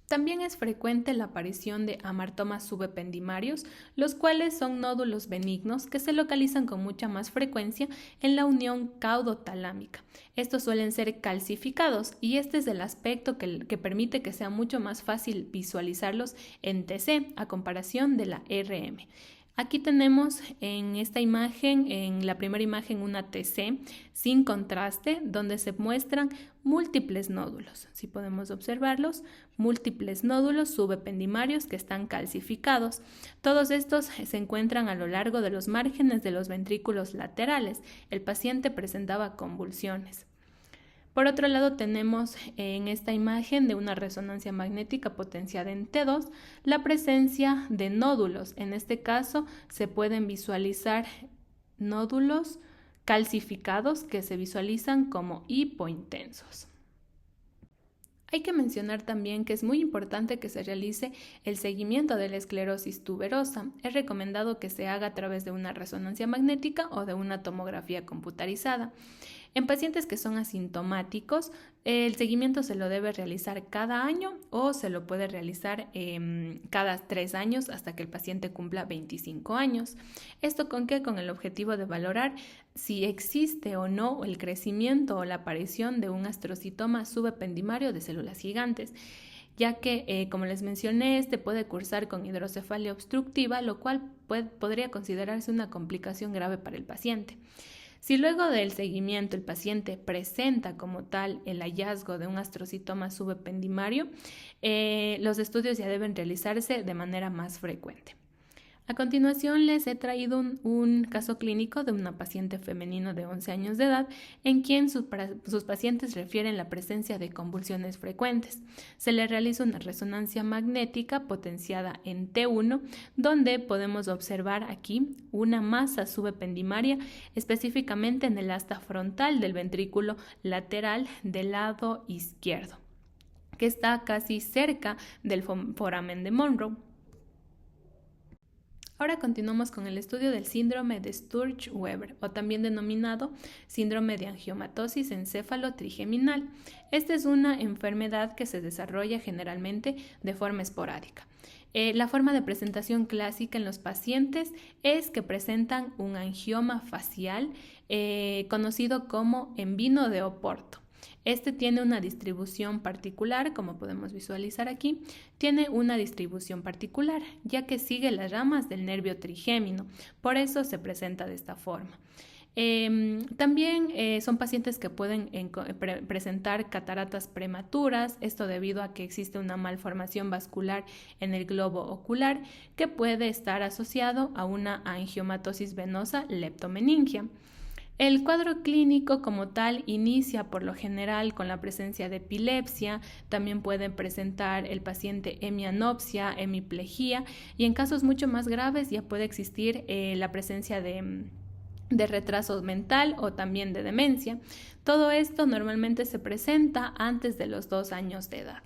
También es frecuente la aparición de amartomas subependimarios, los cuales son nódulos benignos que se localizan con mucha más frecuencia en la unión caudotalámica. Estos suelen ser calcificados y este es el aspecto que permite que sea mucho más fácil visualizarlos en TC a comparación de la RM. Aquí tenemos en esta imagen, en la primera imagen, una TC sin contraste, donde se muestran múltiples nódulos. Si podemos observarlos, múltiples nódulos subependimarios que están calcificados. Todos estos se encuentran a lo largo de los márgenes de los ventrículos laterales. El paciente presentaba convulsiones. Por otro lado, tenemos en esta imagen de una resonancia magnética potenciada en T2 la presencia de nódulos. En este caso, se pueden visualizar nódulos calcificados que se visualizan como hipointensos. Hay que mencionar también que es muy importante que se realice el seguimiento de la esclerosis tuberosa. Es recomendado que se haga a través de una resonancia magnética o de una tomografía computarizada. En pacientes que son asintomáticos, el seguimiento se lo debe realizar cada año o se lo puede realizar cada 3 años hasta que el paciente cumpla 25 años. ¿Esto con qué? Con el objetivo de valorar si existe o no el crecimiento o la aparición de un astrocitoma subependimario de células gigantes, ya que, como les mencioné, este puede cursar con hidrocefalia obstructiva, lo cual podría considerarse una complicación grave para el paciente. Si luego del seguimiento el paciente presenta como tal el hallazgo de un astrocitoma subependimario, los estudios ya deben realizarse de manera más frecuente. A continuación les he traído un caso clínico de una paciente femenina de 11 años de edad en quien sus pacientes refieren la presencia de convulsiones frecuentes. Se le realiza una resonancia magnética potenciada en T1, donde podemos observar aquí una masa subependimaria, específicamente en el asta frontal del ventrículo lateral del lado izquierdo, que está casi cerca del foramen de Monro. Ahora continuamos con el estudio del síndrome de Sturge-Weber, o también denominado síndrome de angiomatosis encéfalo-trigeminal. Esta es una enfermedad que se desarrolla generalmente de forma esporádica. La forma de presentación clásica en los pacientes es que presentan un angioma facial conocido como en vino de Oporto. Este tiene una distribución particular, como podemos visualizar aquí, tiene una distribución particular, ya que sigue las ramas del nervio trigémino, por eso se presenta de esta forma. También son pacientes que pueden presentar cataratas prematuras, esto debido a que existe una malformación vascular en el globo ocular que puede estar asociado a una angiomatosis venosa leptomeningia. El cuadro clínico como tal inicia por lo general con la presencia de epilepsia, también puede presentar el paciente hemianopsia, hemiplegia y en casos mucho más graves ya puede existir la presencia de retraso mental o también de demencia. Todo esto normalmente se presenta antes de los 2 años de edad.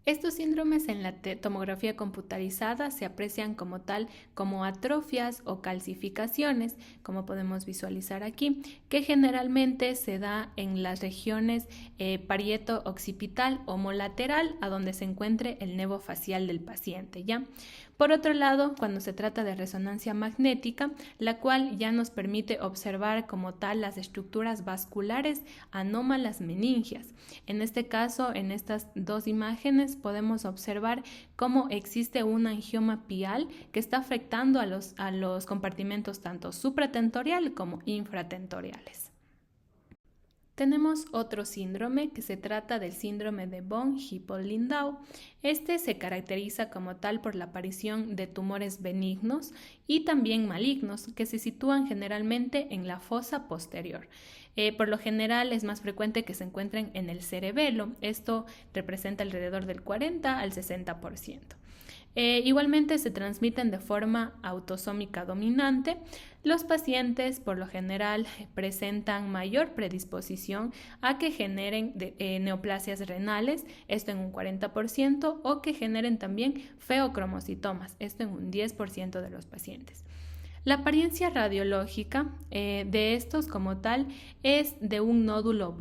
Estos síndromes en la tomografía computarizada se aprecian como tal como atrofias o calcificaciones, como podemos visualizar aquí, que generalmente se da en las regiones parieto-occipital o homolateral, a donde se encuentre el nevo facial del paciente, ¿ya? Por otro lado, cuando se trata de resonancia magnética, la cual ya nos permite observar como tal las estructuras vasculares anómalas meningias. En este caso, en estas dos imágenes podemos observar cómo existe un angioma pial que está afectando a los compartimentos tanto supratentorial como infratentoriales. Tenemos otro síndrome que se trata del síndrome de von Hippel-Lindau. Este se caracteriza como tal por la aparición de tumores benignos y también malignos que se sitúan generalmente en la fosa posterior. Por lo general es más frecuente que se encuentren en el cerebelo. Esto representa alrededor del 40 al 60%. Igualmente se transmiten de forma autosómica dominante. Los pacientes por lo general presentan mayor predisposición a que generen neoplasias renales, esto en un 40%, o que generen también feocromocitomas, esto en un 10% de los pacientes. La apariencia radiológica de estos como tal es de un nódulo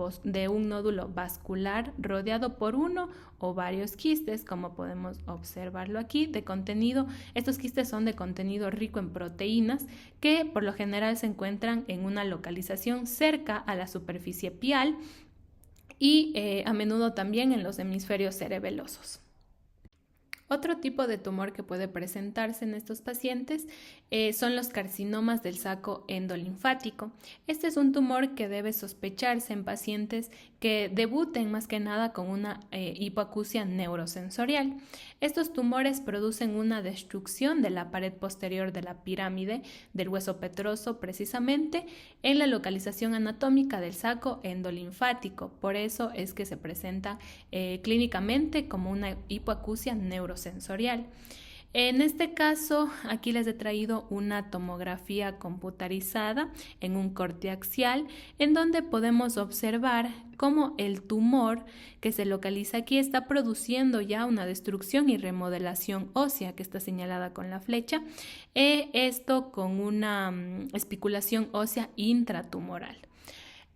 vascular rodeado por uno o varios quistes, como podemos observarlo aquí, de contenido. Estos quistes son de contenido rico en proteínas que por lo general se encuentran en una localización cerca a la superficie pial y a menudo también en los hemisferios cerebelosos. Otro tipo de tumor que puede presentarse en estos pacientes son los carcinomas del saco endolinfático. Este es un tumor que debe sospecharse en pacientes que debuten más que nada con una hipoacusia neurosensorial. Estos tumores producen una destrucción de la pared posterior de la pirámide del hueso petroso, precisamente en la localización anatómica del saco endolinfático. Por eso es que se presenta clínicamente como una hipoacusia neurosensorial. En este caso, aquí les he traído una tomografía computarizada en un corte axial, en donde podemos observar cómo el tumor que se localiza aquí está produciendo ya una destrucción y remodelación ósea que está señalada con la flecha, esto con una espiculación ósea intratumoral.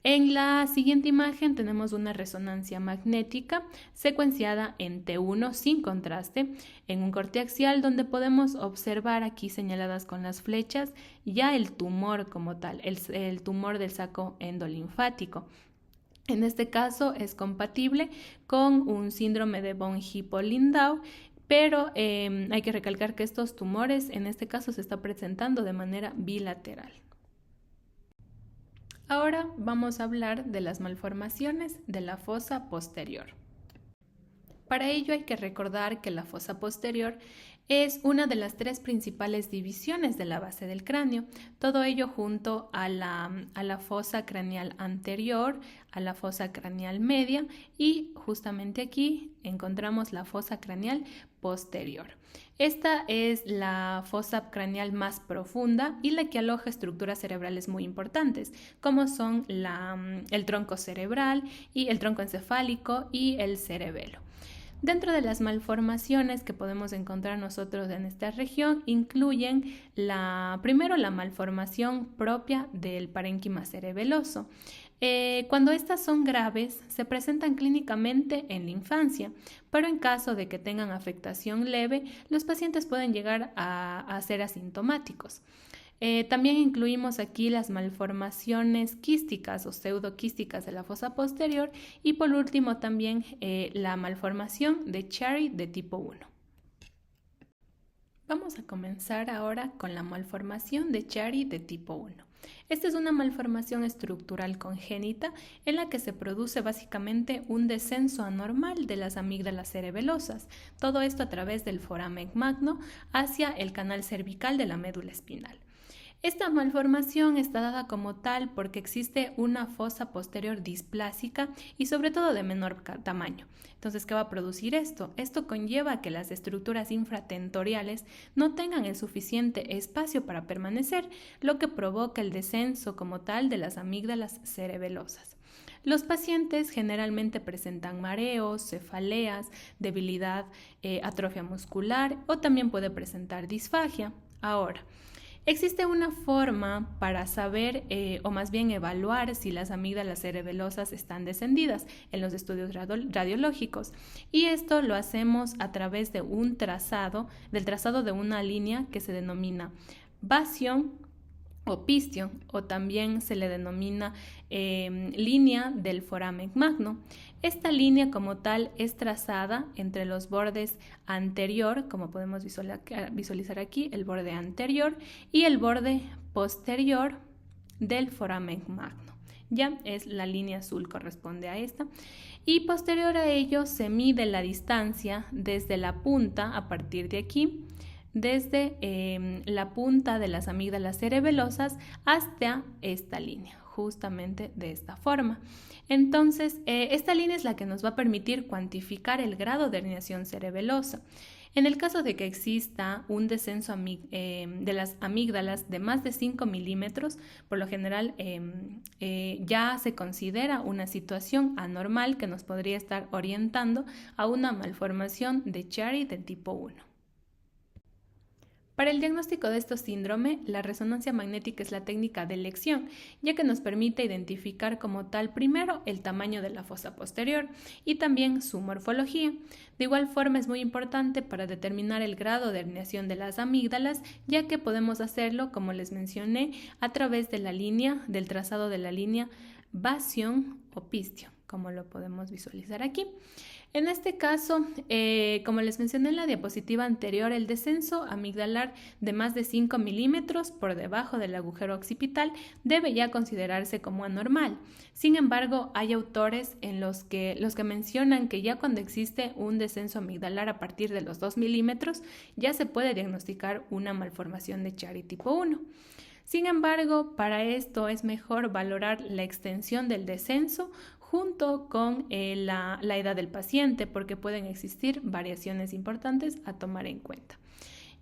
En la siguiente imagen tenemos una resonancia magnética secuenciada en T1 sin contraste, en un corte axial donde podemos observar aquí señaladas con las flechas ya el tumor como tal, el tumor del saco endolinfático. En este caso es compatible con un síndrome de von Hippel-Lindau, pero hay que recalcar que estos tumores en este caso se están presentando de manera bilateral. Ahora vamos a hablar de las malformaciones de la fosa posterior. Para ello hay que recordar que la fosa posterior es una de las 3 principales divisiones de la base del cráneo, todo ello junto a la fosa craneal anterior, a la fosa craneal media y justamente aquí encontramos la fosa craneal posterior. Esta es la fosa craneal más profunda y la que aloja estructuras cerebrales muy importantes, como son el tronco cerebral y el tronco encefálico y el cerebelo. Dentro de las malformaciones que podemos encontrar nosotros en esta región incluyen primero la malformación propia del parénquima cerebeloso. Cuando estas son graves, se presentan clínicamente en la infancia, pero en caso de que tengan afectación leve, los pacientes pueden llegar a ser asintomáticos. También incluimos aquí las malformaciones quísticas o pseudoquísticas de la fosa posterior y por último también la malformación de Chiari de tipo 1. Vamos a comenzar ahora con la malformación de Chiari de tipo 1. Esta es una malformación estructural congénita en la que se produce básicamente un descenso anormal de las amígdalas cerebelosas, todo esto a través del foramen magno hacia el canal cervical de la médula espinal. Esta malformación está dada como tal porque existe una fosa posterior displásica y sobre todo de menor tamaño. Entonces, ¿qué va a producir esto? Esto conlleva que las estructuras infratentoriales no tengan el suficiente espacio para permanecer, lo que provoca el descenso como tal de las amígdalas cerebelosas. Los pacientes generalmente presentan mareos, cefaleas, debilidad, atrofia muscular o también puede presentar disfagia. Ahora, existe una forma para saber o más bien evaluar si las amígdalas cerebelosas están descendidas en los estudios radiológicos y esto lo hacemos a través de del trazado de una línea que se denomina basión o pistion o también se le denomina línea del foramen magno. Esta línea como tal es trazada entre los bordes anterior, como podemos visualizar aquí, el borde anterior y el borde posterior del foramen magno. Ya es la línea azul, corresponde a esta. Y posterior a ello se mide la distancia desde la punta, a partir de aquí, desde la punta de las amígdalas cerebelosas hasta esta línea, justamente de esta forma. Entonces, esta línea es la que nos va a permitir cuantificar el grado de herniación cerebelosa. En el caso de que exista un descenso de las amígdalas de más de 5 milímetros, por lo general ya se considera una situación anormal que nos podría estar orientando a una malformación de Chiari de tipo 1. Para el diagnóstico de este síndrome, la resonancia magnética es la técnica de elección, ya que nos permite identificar como tal primero el tamaño de la fosa posterior y también su morfología. De igual forma es muy importante para determinar el grado de herniación de las amígdalas, ya que podemos hacerlo, como les mencioné, a través de del trazado de la línea basión o pistion, como lo podemos visualizar aquí. En este caso, como les mencioné en la diapositiva anterior, el descenso amigdalar de más de 5 milímetros por debajo del agujero occipital debe ya considerarse como anormal. Sin embargo, hay autores en los que mencionan que ya cuando existe un descenso amigdalar a partir de los 2 milímetros, ya se puede diagnosticar una malformación de Chiari tipo 1. Sin embargo, para esto es mejor valorar la extensión del descenso junto con la edad del paciente, porque pueden existir variaciones importantes a tomar en cuenta.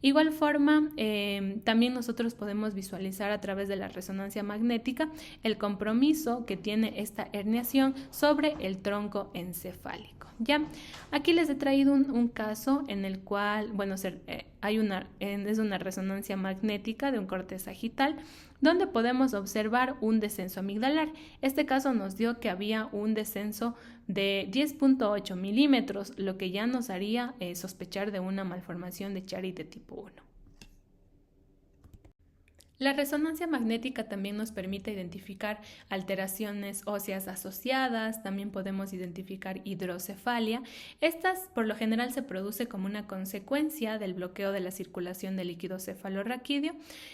Igual forma, también nosotros podemos visualizar a través de la resonancia magnética el compromiso que tiene esta herniación sobre el tronco encefálico. Ya, aquí les he traído un caso en el cual, bueno, es una resonancia magnética de un corte sagital donde podemos observar un descenso amigdalar. Este caso nos dio que había un descenso de 10.8 milímetros, lo que ya nos haría sospechar de una malformación de Chiari de tipo 1. La resonancia magnética también nos permite identificar alteraciones óseas asociadas, también podemos identificar hidrocefalia. Estas por lo general se produce como una consecuencia del bloqueo de la circulación del líquido cefalorraquídeo,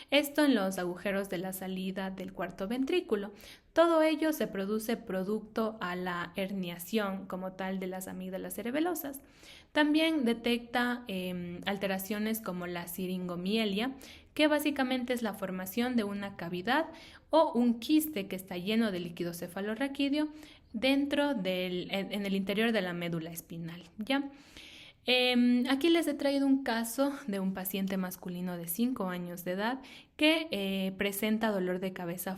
esto en los agujeros de la salida del cuarto ventrículo. Todo ello se produce producto a la herniación como tal de las amígdalas cerebelosas. También detecta alteraciones como la siringomielia, que básicamente es la formación de una cavidad o un quiste que está lleno de líquido cefalorraquídeo en el interior de la médula espinal, ¿ya? Aquí les he traído un caso de un paciente masculino de 5 años de edad que presenta dolor de cabeza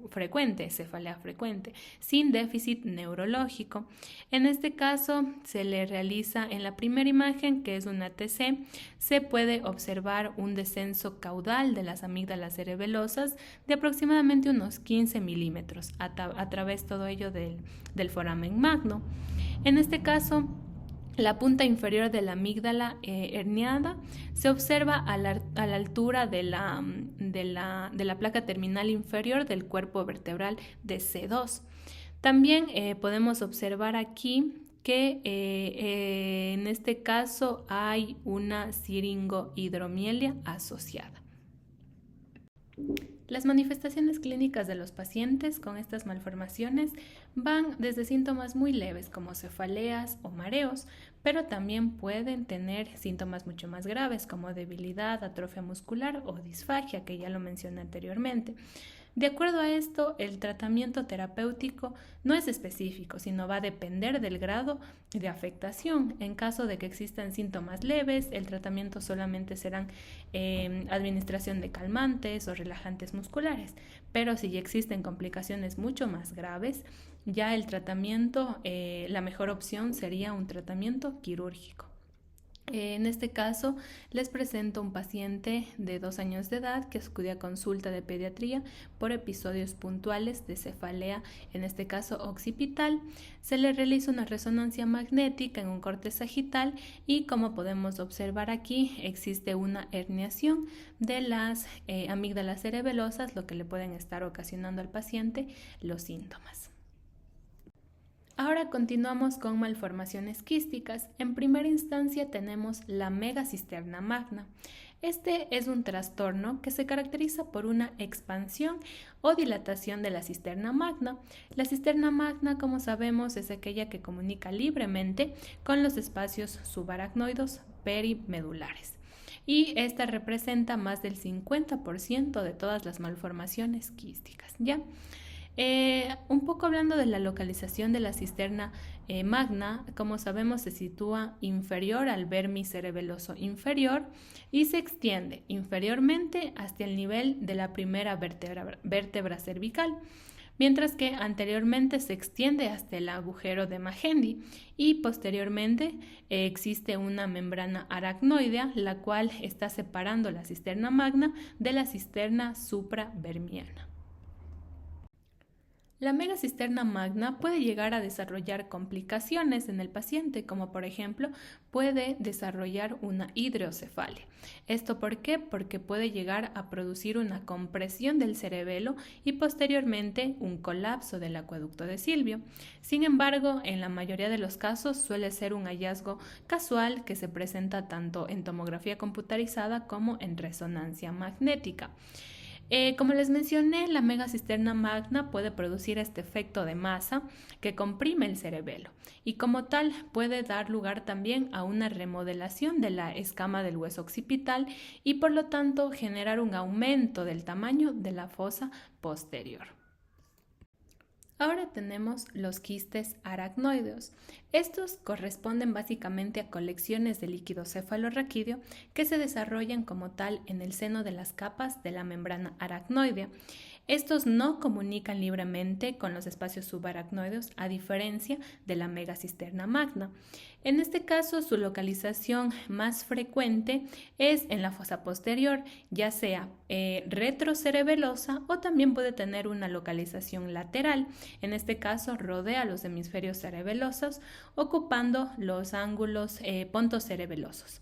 frecuente, cefalea frecuente, sin déficit neurológico. En este caso se le realiza en la primera imagen, que es una TC, se puede observar un descenso caudal de las amígdalas cerebelosas de aproximadamente unos 15 milímetros a través todo ello del foramen magno. En este caso, la punta inferior de la amígdala herniada se observa a la altura de la placa terminal inferior del cuerpo vertebral de C2. También podemos observar aquí que en este caso hay una siringohidromielia asociada. Las manifestaciones clínicas de los pacientes con estas malformaciones van desde síntomas muy leves como cefaleas o mareos, pero también pueden tener síntomas mucho más graves como debilidad, atrofia muscular o disfagia, que ya lo mencioné anteriormente. De acuerdo a esto, el tratamiento terapéutico no es específico, sino va a depender del grado de afectación. En caso de que existan síntomas leves, el tratamiento solamente serán administración de calmantes o relajantes musculares. Pero si ya existen complicaciones mucho más graves, ya el tratamiento, la mejor opción sería un tratamiento quirúrgico. En este caso, les presento un paciente de 2 años de edad que acude a consulta de pediatría por episodios puntuales de cefalea, en este caso occipital. Se le realiza una resonancia magnética en un corte sagital y, como podemos observar aquí, existe una herniación de las amígdalas cerebelosas, lo que le pueden estar ocasionando al paciente los síntomas. Ahora continuamos con malformaciones quísticas. En primera instancia tenemos la megasisterna magna. Este es un trastorno que se caracteriza por una expansión o dilatación de la cisterna magna. La cisterna magna, como sabemos, es aquella que comunica libremente con los espacios subaracnoidos perimedulares. Y esta representa más del 50% de todas las malformaciones quísticas, ¿ya? Un poco hablando de la localización de la cisterna magna, como sabemos se sitúa inferior al vermis cerebeloso inferior y se extiende inferiormente hasta el nivel de la primera vértebra cervical, mientras que anteriormente se extiende hasta el agujero de Magendie y posteriormente existe una membrana aracnoidea, la cual está separando la cisterna magna de la cisterna supravermiana. La megasisterna magna puede llegar a desarrollar complicaciones en el paciente, como por ejemplo puede desarrollar una hidrocefalia. ¿Esto por qué? Porque puede llegar a producir una compresión del cerebelo y posteriormente un colapso del acueducto de Silvio. Sin embargo, en la mayoría de los casos suele ser un hallazgo casual que se presenta tanto en tomografía computarizada como en resonancia magnética. Como les mencioné, la megasisterna magna puede producir este efecto de masa que comprime el cerebelo y como tal puede dar lugar también a una remodelación de la escama del hueso occipital y por lo tanto generar un aumento del tamaño de la fosa posterior. Ahora tenemos los quistes aracnoideos. Estos corresponden básicamente a colecciones de líquido cefalorraquídeo que se desarrollan como tal en el seno de las capas de la membrana aracnoidea. Estos no comunican libremente con los espacios subaracnoideos, a diferencia de la megacisterna magna. En este caso, su localización más frecuente es en la fosa posterior, ya sea retrocerebelosa o también puede tener una localización lateral. En este caso, rodea los hemisferios cerebelosos, ocupando los ángulos pontocerebelosos.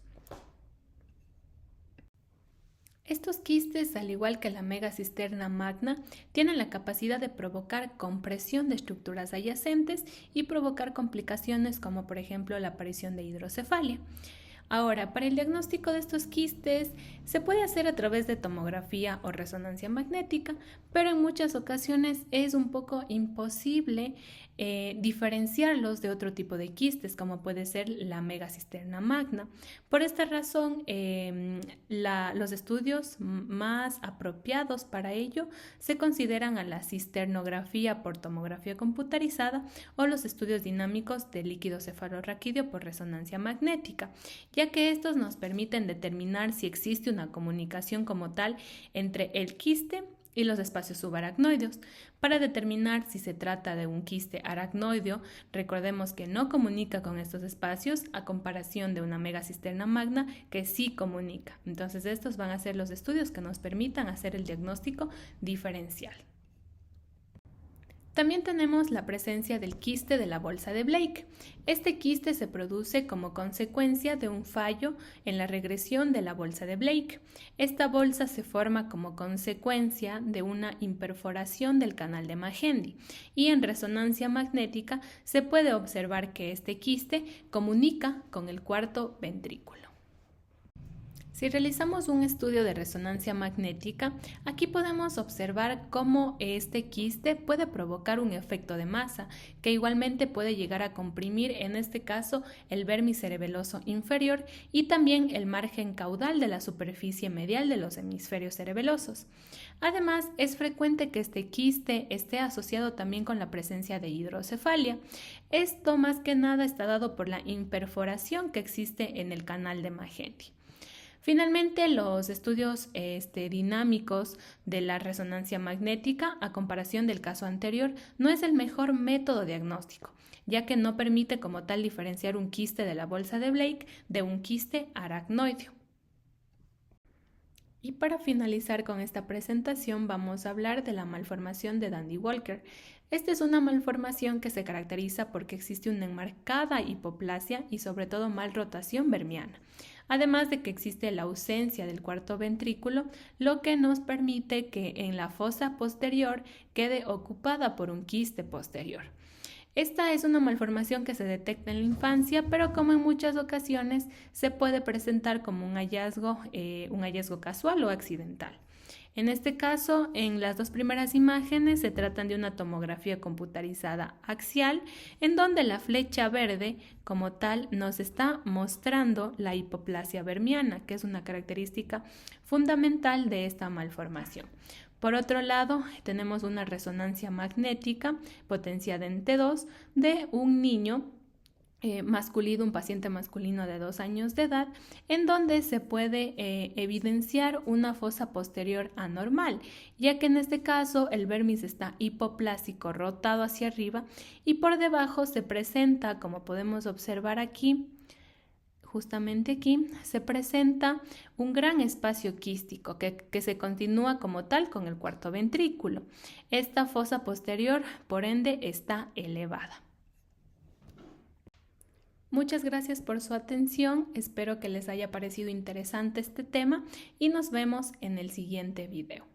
Estos quistes, al igual que la megacisterna magna, tienen la capacidad de provocar compresión de estructuras adyacentes y provocar complicaciones como por ejemplo la aparición de hidrocefalia. Ahora, para el diagnóstico de estos quistes se puede hacer a través de tomografía o resonancia magnética, pero en muchas ocasiones es un poco imposible diferenciarlos de otro tipo de quistes, como puede ser la megacisterna magna. Por esta razón, los estudios más apropiados para ello se consideran a la cisternografía por tomografía computarizada o los estudios dinámicos de líquido cefalorraquídeo por resonancia magnética, ya que estos nos permiten determinar si existe una comunicación como tal entre el quiste y los espacios subaracnoideos. Para determinar si se trata de un quiste aracnoideo, recordemos que no comunica con estos espacios a comparación de una megacisterna magna que sí comunica. Entonces estos van a ser los estudios que nos permitan hacer el diagnóstico diferencial. También tenemos la presencia del quiste de la bolsa de Blake. Este quiste se produce como consecuencia de un fallo en la regresión de la bolsa de Blake. Esta bolsa se forma como consecuencia de una imperforación del canal de Magendie y en resonancia magnética se puede observar que este quiste comunica con el cuarto ventrículo. Si realizamos un estudio de resonancia magnética, aquí podemos observar cómo este quiste puede provocar un efecto de masa, que igualmente puede llegar a comprimir, en este caso, el vermis cerebeloso inferior y también el margen caudal de la superficie medial de los hemisferios cerebelosos. Además, es frecuente que este quiste esté asociado también con la presencia de hidrocefalia. Esto más que nada está dado por la imperforación que existe en el canal de Magendie. Finalmente, los estudios dinámicos de la resonancia magnética, a comparación del caso anterior, no es el mejor método diagnóstico, ya que no permite como tal diferenciar un quiste de la bolsa de Blake de un quiste aracnoideo. Y para finalizar con esta presentación vamos a hablar de la malformación de Dandy-Walker. Esta es una malformación que se caracteriza porque existe una enmarcada hipoplasia y sobre todo malrotación vermiana, además de que existe la ausencia del cuarto ventrículo, lo que nos permite que en la fosa posterior quede ocupada por un quiste posterior. Esta es una malformación que se detecta en la infancia, pero como en muchas ocasiones se puede presentar como un hallazgo casual o accidental. En este caso, en las dos primeras imágenes se tratan de una tomografía computarizada axial, en donde la flecha verde como tal nos está mostrando la hipoplasia vermiana, que es una característica fundamental de esta malformación. Por otro lado, tenemos una resonancia magnética potenciada en T2 de un niño masculino, un paciente masculino de 2 años de edad, en donde se puede evidenciar una fosa posterior anormal, ya que en este caso el vermis está hipoplásico rotado hacia arriba y por debajo se presenta, como podemos observar aquí, justamente aquí, se presenta un gran espacio quístico que se continúa como tal con el cuarto ventrículo. Esta fosa posterior, por ende, está elevada. Muchas gracias por su atención, espero que les haya parecido interesante este tema y nos vemos en el siguiente video.